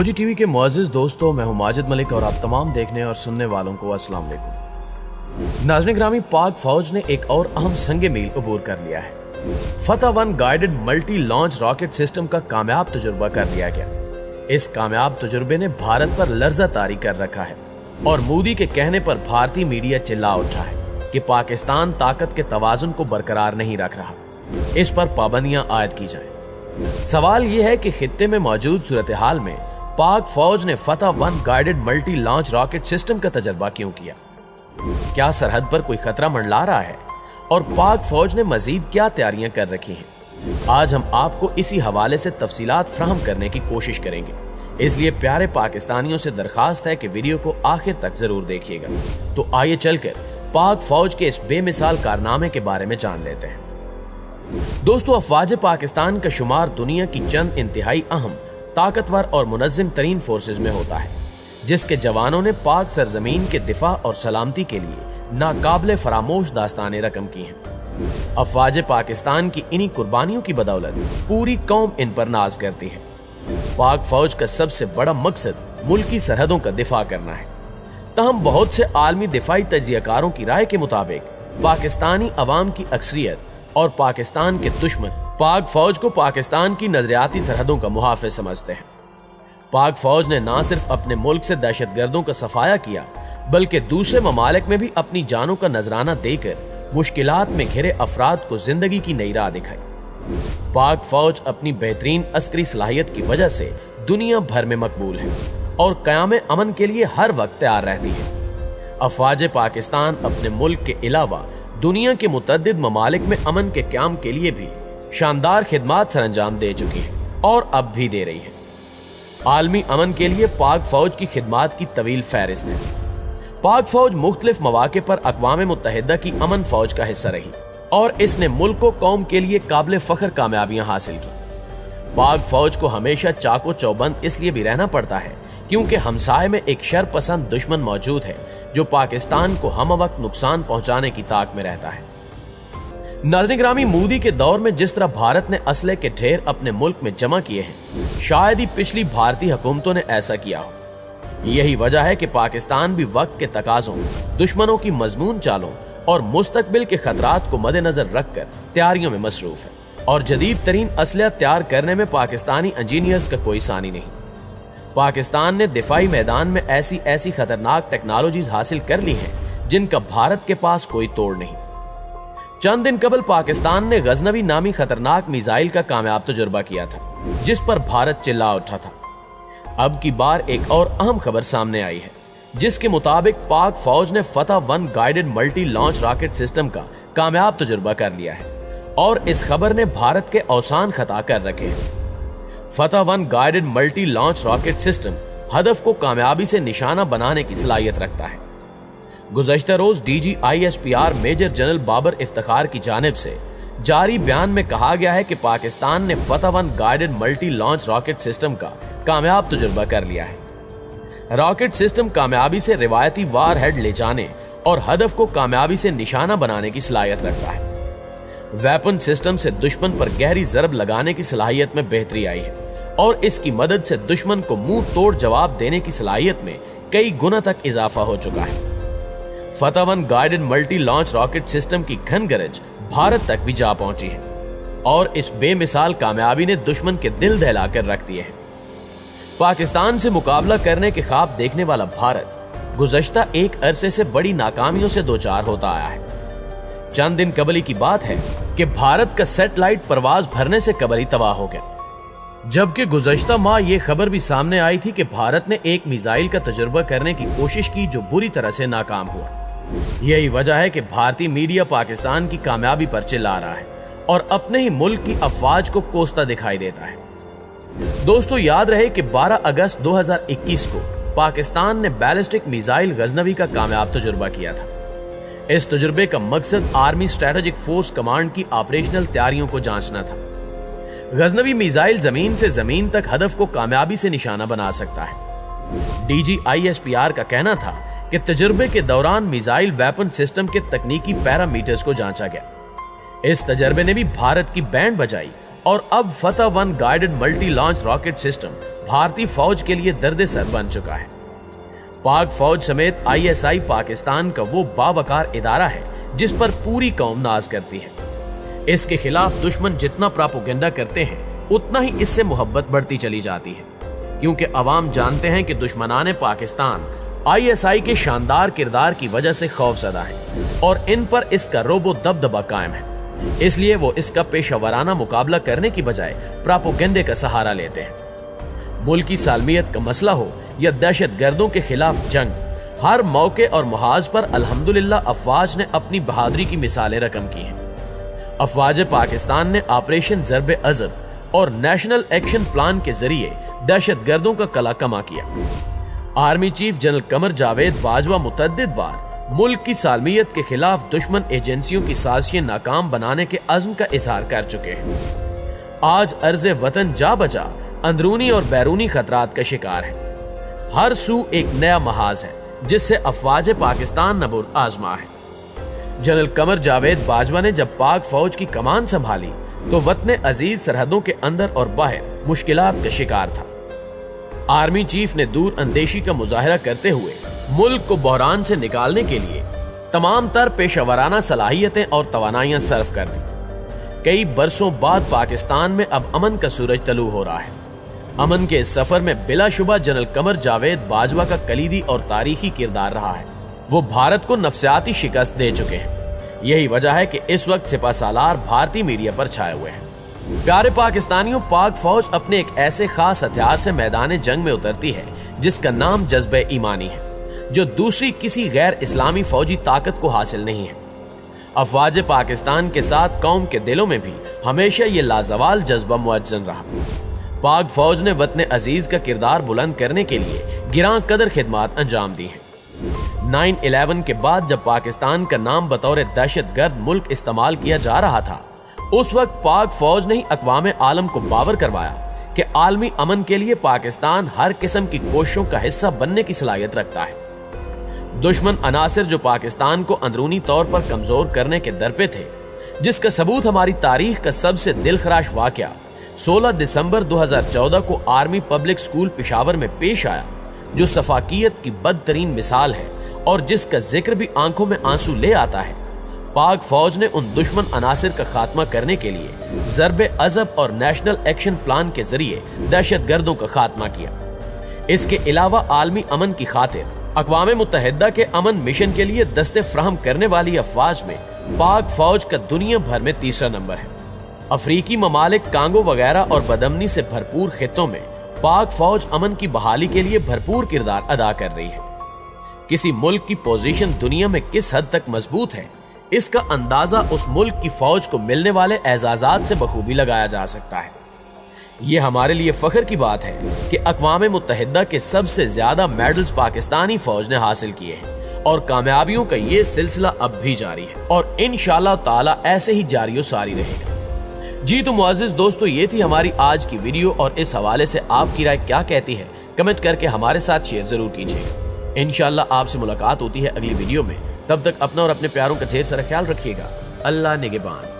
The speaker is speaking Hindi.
OG टीवी के मुअज़्ज़िज़ दोस्तों, मैं हूं माजिद मलिक और आप तमाम देखने और सुनने वालों को अस्सलाम वालेकुम। नाज़रीन गिरामी, पाक फौज ने एक और अहम संगे मील अबूर कर लिया है। फतह-1 guided multi launch rocket system का कामयाब तजुर्बा कर लिया गया। इस कामयाब तजुर्बे ने भारत पर लर्जा तारी कर रखा है और मोदी के कहने पर भारतीय मीडिया चिल्ला उठा है कि पाकिस्तान ताकत के तवाजुन को बरकरार नहीं रख रहा, इस पर पाबंदियां आयद की जाए। सवाल यह है कि खित्ते में मौजूद सूरत हाल में पाक फौज ने फतह-1 guided multi launch rocket system का तजर्बा क्यों किया? क्या सरहद पर कोई खतरा मंडला रहा है और पाक फौज ने मजीद क्या तैयारियां कर रखी हैं? आज हम आपको इसी हवाले से तफसीलात फ्राहम करने की कोशिश करेंगे, इसलिए प्यारे पाकिस्तानियों से दरखास्त है कि वीडियो को आखिर तक जरूर देखिएगा। तो आइए चलकर पाक फौज के इस बेमिसाल कारनामे के बारे में जान लेते हैं। दोस्तों, अफवाज पाकिस्तान का शुमार दुनिया की चंद इंतहाई अहम, ताकतवर और मुनज़्ज़म तरीन फोर्सेज में होता है, जिसके जवानों ने पाक सरजमीन के दिफा और सलामती के लिए नाकाबिले फरामोश दास्तानें रकम की हैं। अफवाज पाकिस्तान की इन्हीं कुर्बानियों की बदौलत पूरी कौम इन पर नाज करती है। पाक फौज का सबसे बड़ा मकसद मुल्की सरहदों का दिफा करना है। तहम बहुत से आलमी दिफाई तजियाकारों की राय के मुताबिक पाकिस्तानी अवाम की अक्सरियत और पाकिस्तान के दुश्मन पाक फौज को पाकिस्तान की नजरियाती सरहदों का मुहाफिज समझते हैं। पाक फौज ने न सिर्फ अपने मुल्क से दहशतगर्दों का सफाया किया, बल्कि दूसरे ममालिक में भी अपनी जानों का नजराना देकर मुश्किलात में घिरे अफराद को जिंदगी की नई राह दिखाई। पाक फौज अपनी बेहतरीन अस्करी सलाहियत की वजह से दुनिया भर में मकबूल है और क़याम अमन के लिए हर वक्त तैयार रहती है। अफवाज पाकिस्तान अपने मुल्क के अलावा दुनिया के मुतअद्दिद ममालिक में अमन के क़याम के लिए भी शानदार खिदमात सरअंजाम दे चुकी है और अब भी दे रही है। आलमी अमन के लिए पाक फौज की खिदमात की तवील फहरिस्त है। पाक फौज मुख्तलिफ मौके पर अक़वाम मुत्तहिदा की अमन फौज का हिस्सा रही और इसने मुल्क को कौम के लिए काबिल फख्र कामयाबियां हासिल की। पाक फौज को हमेशा चाको चौबंद इसलिए भी रहना पड़ता है क्योंकि हमसाये में एक शर पसंद दुश्मन मौजूद है जो पाकिस्तान को हम वक्त नुकसान पहुंचाने की ताक में रहता है। नाज़रीन गिरामी, मोदी के दौर में जिस तरह भारत ने असले के ढेर अपने मुल्क में जमा किए हैं, शायद ही पिछली भारतीय हुकूमतों ने ऐसा किया हो। यही वजह है कि पाकिस्तान भी वक्त के तकाजों, दुश्मनों की मजमून चालों और मुस्तकबिल के खतरात को मद्देनजर रखकर तैयारियों में मसरूफ है और जदीद तरीन असलहा तैयार करने में पाकिस्तानी इंजीनियर्स का कोई सानी नहीं। पाकिस्तान ने दिफाई मैदान में ऐसी खतरनाक टेक्नोलॉजीज हासिल कर ली हैं जिनका भारत के पास कोई तोड़ नहीं। चंद दिन कबल पाकिस्तान ने गजनवी नामी खतरनाक मिसाइल का कामयाब तजुर्बा किया था, जिस पर भारत चिल्ला उठा था। अब की बार एक और अहम खबर सामने आई है, जिसके मुताबिक पाक फौज ने फतह-1 guided multi launch rocket system का कामयाब तजुर्बा कर लिया है और इस खबर ने भारत के औसान खता कर रखे हैं। फतह-1 guided multi launch rocket system हदफ को कामयाबी से निशाना बनाने की सलाहियत रखता है। गुज़श्ता रोज DGISPR major general Babar Iftikhar की जानिब से जारी बयान में कहा गया है कि पाकिस्तान ने फतह-1 guided multi launch rocket system का कामयाब तजुर्बा कर लिया है। रॉकेट सिस्टम कामयाबी से रिवायती वार हेड ले जाने और हदफ को कामयाबी से निशाना बनाने की सलाहियत रखता है। वेपन सिस्टम से दुश्मन पर गहरी जरब लगाने की सलाहियत में बेहतरी आई है और इसकी मदद से दुश्मन को मुंह तोड़ जवाब देने की सलाहियत में कई गुना तक इजाफा हो चुका है। फतह-1 guided multi launch rocket system की घन गरज भारत तक भी जा पहुंची है और इस बेमिसाल कामयाबी ने दुश्मन के दिल दहलाकर रख दिए हैं। पाकिस्तान से मुकाबला करने के ख्वाब देखने वाला भारत गुज़श्ता एक अरसे से बड़ी नाकामियों से दोचार होता आया है। चंद दिन कबल की बात है कि भारत का सैटेलाइट परवाज भरने से कबल ही तबाह हो गया, जबकि गुज़श्ता माह यह खबर भी सामने आई थी कि भारत ने एक मिसाइल का तजुर्बा करने की कोशिश की जो बुरी तरह से नाकाम हुआ। यही वजह है कि भारतीय मीडिया पाकिस्तान की कामयाबी पर चिल्ला रहा है और अपने ही मुल्क की अफवाज को कोसता दिखाई देता है। दोस्तों, याद रहे कि 12 अगस्त 2021 को पाकिस्तान ने बैलिस्टिक मिसाइल गजनवी का कामयाब तजुर्बा किया था। इस तजुर्बे का मकसद आर्मी स्ट्रेटेजिक फोर्स कमांड की ऑपरेशनल तैयारियों को जांचना था। गजनवी मिसाइल जमीन से जमीन तक हदफ को कामयाबी से निशाना बना सकता है। DGISPR का कहना था कि तजुर्बे के दौरान मिसाइल वेपन सिस्टम के तकनीकी पैरामीटर्स को जांचा गया। इस तजर्बे ने भी भारत की बैंड बजाई और अब फतह 1 guided multi launch rocket system भारतीय फौज के लिए दर्द-ए-सर बन चुका है। पाक फौज समेत ISI पाकिस्तान का वो बावकार इदारा है जिस पर पूरी कौम नाज करती है। इसके खिलाफ दुश्मन जितना प्रोपेगेंडा करते हैं उतना ही इससे मोहब्बत बढ़ती चली जाती है, क्योंकि अवाम जानते हैं कि दुश्मनाने पाकिस्तान ISI के शानदार किरदार की वजह से खौफजदा है और इन पर इसका रोबो दबदबा कायम है। इसलिए वो इसका पेशावराना मुकाबला करने की बजाय प्रोपेगेंडे का सहारा लेते हैं। मुल्की सालमियत का मसला हो या दहशतगर्दों के खिलाफ जंग, हर मौके और मुहाज पर अल्हम्दुलिल्लाह अफवाज ने अपनी बहादुरी की मिसालें रकम की हैं। अफवाज पाकिस्तान ने ऑपरेशन ज़र्ब-ए-अज़ब और नेशनल एक्शन प्लान के जरिए दहशतगर्दों का कला कमा किया। Army chief general Qamar Javed Bajwa मुतअद्दिद बार मुल्क की सालमियत के खिलाफ दुश्मन एजेंसियों की साजिशें नाकाम बनाने के अज़्म का इजहार कर चुके हैं। आज अर्ज़े वतन जा बजा अंदरूनी और बैरूनी खतरात का शिकार है। हर सू एक नया महाज है जिससे अफवाज पाकिस्तान नबुर्द आजमा है। जनरल कमर जावेद बाजवा ने जब पाक फौज की कमान संभाली तो वतन अजीज सरहदों के अंदर और बाहर मुश्किलात का शिकार था। आर्मी चीफ ने दूर अंदेशी का मुजाहरा करते हुए मुल्क को बहरान से निकालने के लिए तमाम तर पेशावराना सलाहियतें और तवानाइयां सर्व कर दी। कई बरसों बाद पाकिस्तान में अब अमन का सूरज तलू हो रहा है। अमन के इस सफर में बिलाशुबा जनरल कमर जावेद बाजवा का कलीदी और तारीखी किरदार रहा है। वो भारत को नफ्सियाती शिकस्त दे चुके हैं। यही वजह है कि इस वक्त सिपहसालार भारतीय मीडिया पर छाए हुए हैं। प्यारे पाकिस्तानियों, पाक फौज अपने एक ऐसे खास हथियार से मैदान जंग में उतरती है जिसका नाम जज्बे ईमानी है, जो दूसरी किसी गैर इस्लामी फौजी ताकत को हासिल नहीं है। अफवाज पाकिस्तान के साथ कौम के दिलों में भी हमेशा ये लाजवाल जज्बा मुअज्जन रहा। पाक फौज ने वतन अजीज का किरदार बुलंद करने के लिए गिरां कदर खिदमात अंजाम दी हैं। 9/11 के बाद जब पाकिस्तान का नाम बतौर दहशतगर्द मुल्क इस्तेमाल किया जा रहा था, उस वक्त पाक फौज ने ही अक़वाम आलम को बावर करवाया कि आलमी अमन के लिए पाकिस्तान हर किस्म की कोशिशों का हिस्सा बनने की सलाहियत रखता है। दुश्मन अनासिर जो पाकिस्तान को अंदरूनी तौर पर कमजोर करने के दर पे थे, जिसका सबूत हमारी तारीख का सबसे दिलखराश वाकया 16 दिसंबर 2014 को आर्मी पब्लिक स्कूल पेशावर में पेश आया, जो सफाकियत की बदतरीन मिसाल है और जिसका जिक्र भी आंखों में आंसू ले आता है। पाक फौज ने उन दुश्मन अनासिर का खात्मा करने के लिए ज़र्ब-ए-अज़ब और नेशनल एक्शन प्लान के जरिए दहशतगर्दों का खात्मा किया। इसके अलावा आलमी अमन की खातिर अक़वाम मुत्तहिदा के अमन मिशन के लिए दस्ते फ्राहम करने वाली अफवाज में पाक फौज का दुनिया भर में तीसरा नंबर है। अफ्रीकी ममालिक, कांगो वगैरह और बदमनी से भरपूर खित्तों में पाक फौज अमन की बहाली के लिए भरपूर किरदार अदा कर रही है। किसी मुल्क की पोजीशन दुनिया में किस हद तक मजबूत है, इसका अंदाजा उस मुल्क की फौज को मिलने वाले एजाजात से बखूबी लगाया जा सकता है। ये हमारे लिए फख्र की बात है कि अक़वाम मुत्तहिदा के सबसे ज्यादा मेडल्स पाकिस्तानी फौज ने हासिल किए हैं और कामयाबियों का ये सिलसिला अब भी जारी है और इंशाअल्लाह ताला ऐसे ही जारी सारी रहेगा। जी तो मुअज़्ज़िज़ दोस्तों, ये थी हमारी आज की वीडियो और इस हवाले से आपकी राय क्या कहती है कमेंट करके हमारे साथ शेयर जरूर कीजिएगा। इंशाअल्लाह आपसे मुलाकात होती है अगली वीडियो में। तब तक अपना और अपने प्यारों का ढेर सारा ख्याल रखिएगा। अल्लाह निगहबान।